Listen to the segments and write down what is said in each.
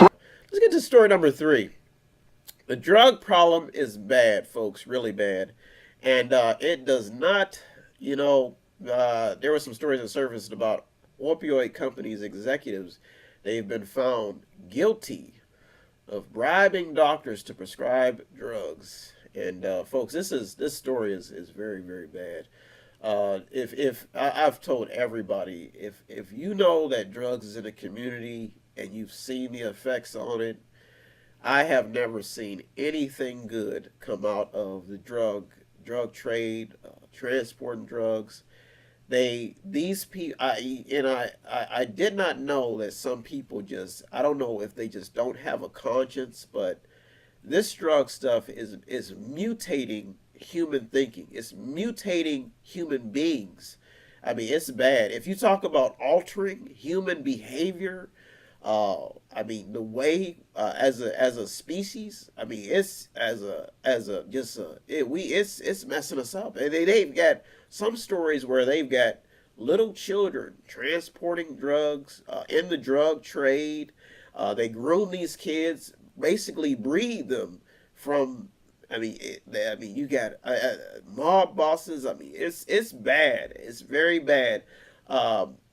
Let's get to story number 3. The drug problem is bad, folks, really bad. And it does not, there were some stories that surfaced about opioid companies' executives. They've been found guilty of bribing doctors to prescribe drugs. And folks, this story is very, very bad. If I've told everybody, if you know that drugs is in a community and you've seen the effects on it, I have never seen anything good come out of the drug trade, transporting drugs. These people, I did not know that some people just, I don't know if they just don't have a conscience, but this drug stuff is mutating human thinking. It's mutating human beings. I mean, it's bad. If you talk about altering human behavior, I mean, the way as a species, I mean, it's as a just it's messing us up. And they've got some stories where they've got little children transporting drugs in the drug trade. They groom these kids, basically breed them from. I mean, you got mob bosses. I mean, it's bad. It's very bad.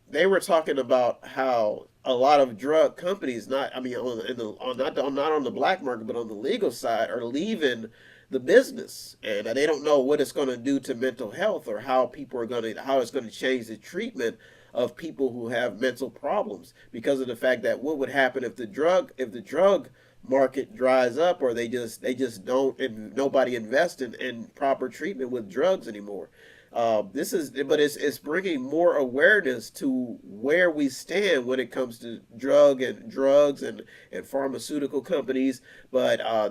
They were talking about how a lot of drug companies, not I mean, not on the black market, but on the legal side, are leaving the business, and they don't know what it's going to do to mental health or how it's going to change the treatment of people who have mental problems because of the fact that what would happen if the drug market dries up, or they just don't, and nobody invests in proper treatment with drugs anymore. But it's bringing more awareness to where we stand when it comes to drugs and pharmaceutical companies. But I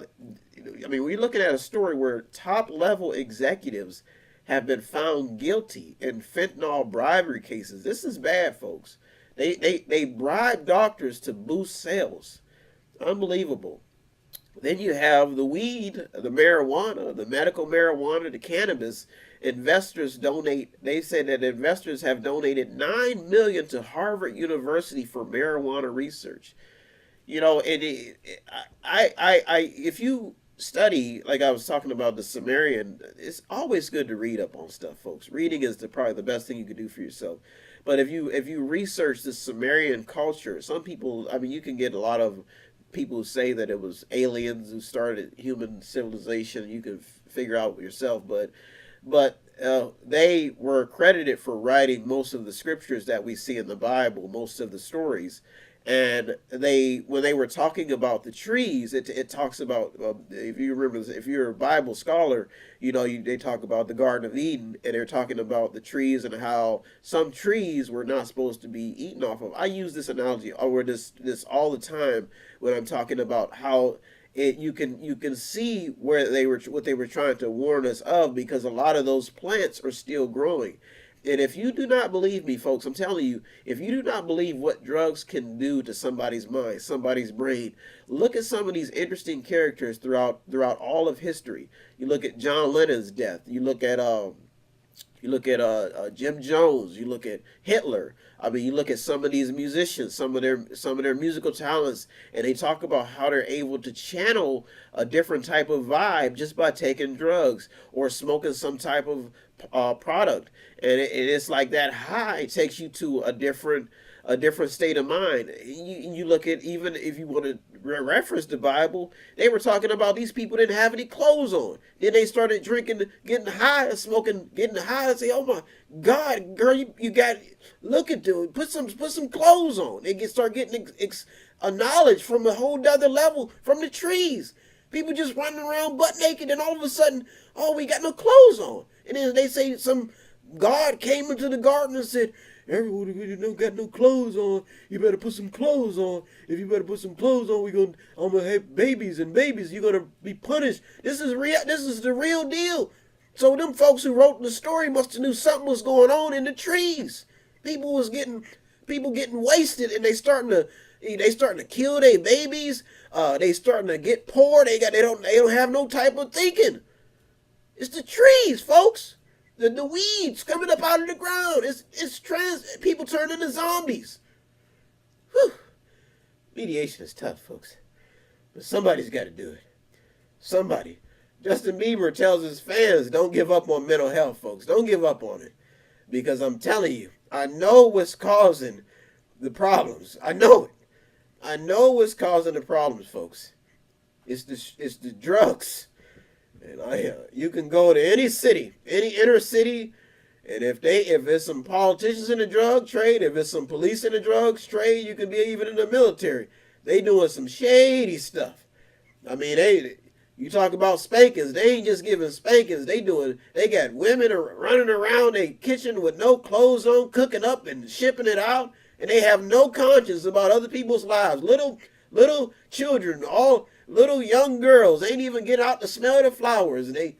mean, we're looking at a story where top level executives have been found guilty in fentanyl bribery cases. This is bad, folks. They bribe doctors to boost sales. Unbelievable. Then you have the weed, the marijuana, the medical marijuana, the cannabis. Investors donate. They say that investors have donated $9 million to Harvard University for marijuana research. You know, if you study, like I was talking about the Sumerian, it's always good to read up on stuff, folks. Reading is probably the best thing you can do for yourself. But if you research the Sumerian culture, some people, I mean, you can get a lot of people who say that it was aliens who started human civilization. You can figure out yourself, but they were credited for writing most of the scriptures that we see in the Bible, most of the stories. And when they were talking about the trees, it talks about, if you remember, if you're a Bible scholar, they talk about the Garden of Eden, and they're talking about the trees and how some trees were not supposed to be eaten off of. I use this analogy or this all the time when I'm talking about how you can see what they were trying to warn us of, because a lot of those plants are still growing. And if you do not believe me, folks, I'm telling you, if you do not believe what drugs can do to somebody's mind, somebody's brain, look at some of these interesting characters throughout all of history. You look at John Lennon's death. You look at Jim Jones. You look at Hitler. I mean, you look at some of these musicians, some of their musical talents, and they talk about how they're able to channel a different type of vibe just by taking drugs or smoking some type of product, and it's like that high takes you to a different state of mind. You look at, even if you want to reference the Bible, they were talking about these people didn't have any clothes on. Then they started drinking, getting high, smoking, getting high, and say, "Oh my God, girl, you got look at them. Put some clothes on." They start getting a knowledge from a whole other level from the trees. People just running around butt naked, and all of a sudden, oh, we got no clothes on. And then they say some God came into the garden and said, "Everyone who don't got no clothes on, you better put some clothes on. If you better put some clothes on, I'm gonna have babies, and babies, you're gonna be punished." This is real. This is the real deal. So them folks who wrote the story must have knew something was going on in the trees. People getting wasted, and they starting to kill their babies. They starting to get poor. They don't have no type of thinking. It's the trees, folks. The weeds coming up out of the ground. It's people turning into zombies. Whew. Mediation is tough, folks. But somebody's got to do it. Somebody. Justin Bieber tells his fans, don't give up on mental health, folks. Don't give up on it. Because I'm telling you, I know what's causing the problems. I know it. I know what's causing the problems, folks. It's the drugs. And you can go to any city, any inner city, and if there's some politicians in the drug trade, if it's some police in the drugs trade, you can be even in the military. They doing some shady stuff. I mean, you talk about spankings. They ain't just giving spankings. They got women running around their kitchen with no clothes on, cooking up and shipping it out, and they have no conscience about other people's lives. Little children, all little young girls, ain't even get out to smell the flowers. And they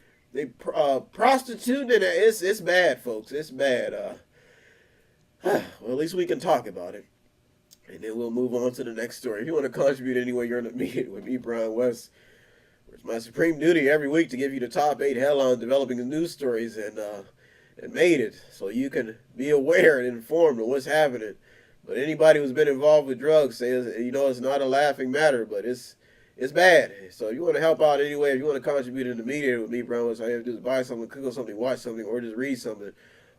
prostitute, and it's bad, folks. It's bad. Well, at least we can talk about it. And then we'll move on to the next story. If you want to contribute anyway, you're in the meeting with me, Brian West. It's my supreme duty every week to give you the top 8 headlines developing the news stories, and made it so you can be aware and informed of what's happening. But anybody who's been involved with drugs says, it's not a laughing matter, but it's bad. So if you want to help out anyway, if you want to contribute in the media with me, Brian, what I have to do is buy something, cook something, watch something, or just read something,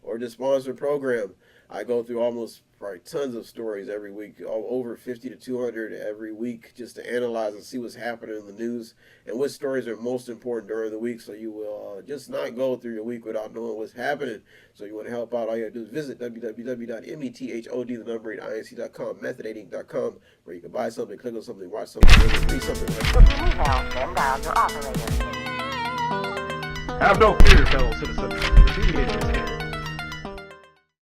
or just sponsor a program. I go through probably tons of stories every week, over 50 to 200 every week, just to analyze and see what's happening in the news and what stories are most important during the week, so you will just not go through your week without knowing what's happening. So you want to help out, all you have to do is visit www.method.inc.com, methodating.com, where you can buy something, click on something, watch something, read something. Have no fear, fellow citizens. The Mediator is here.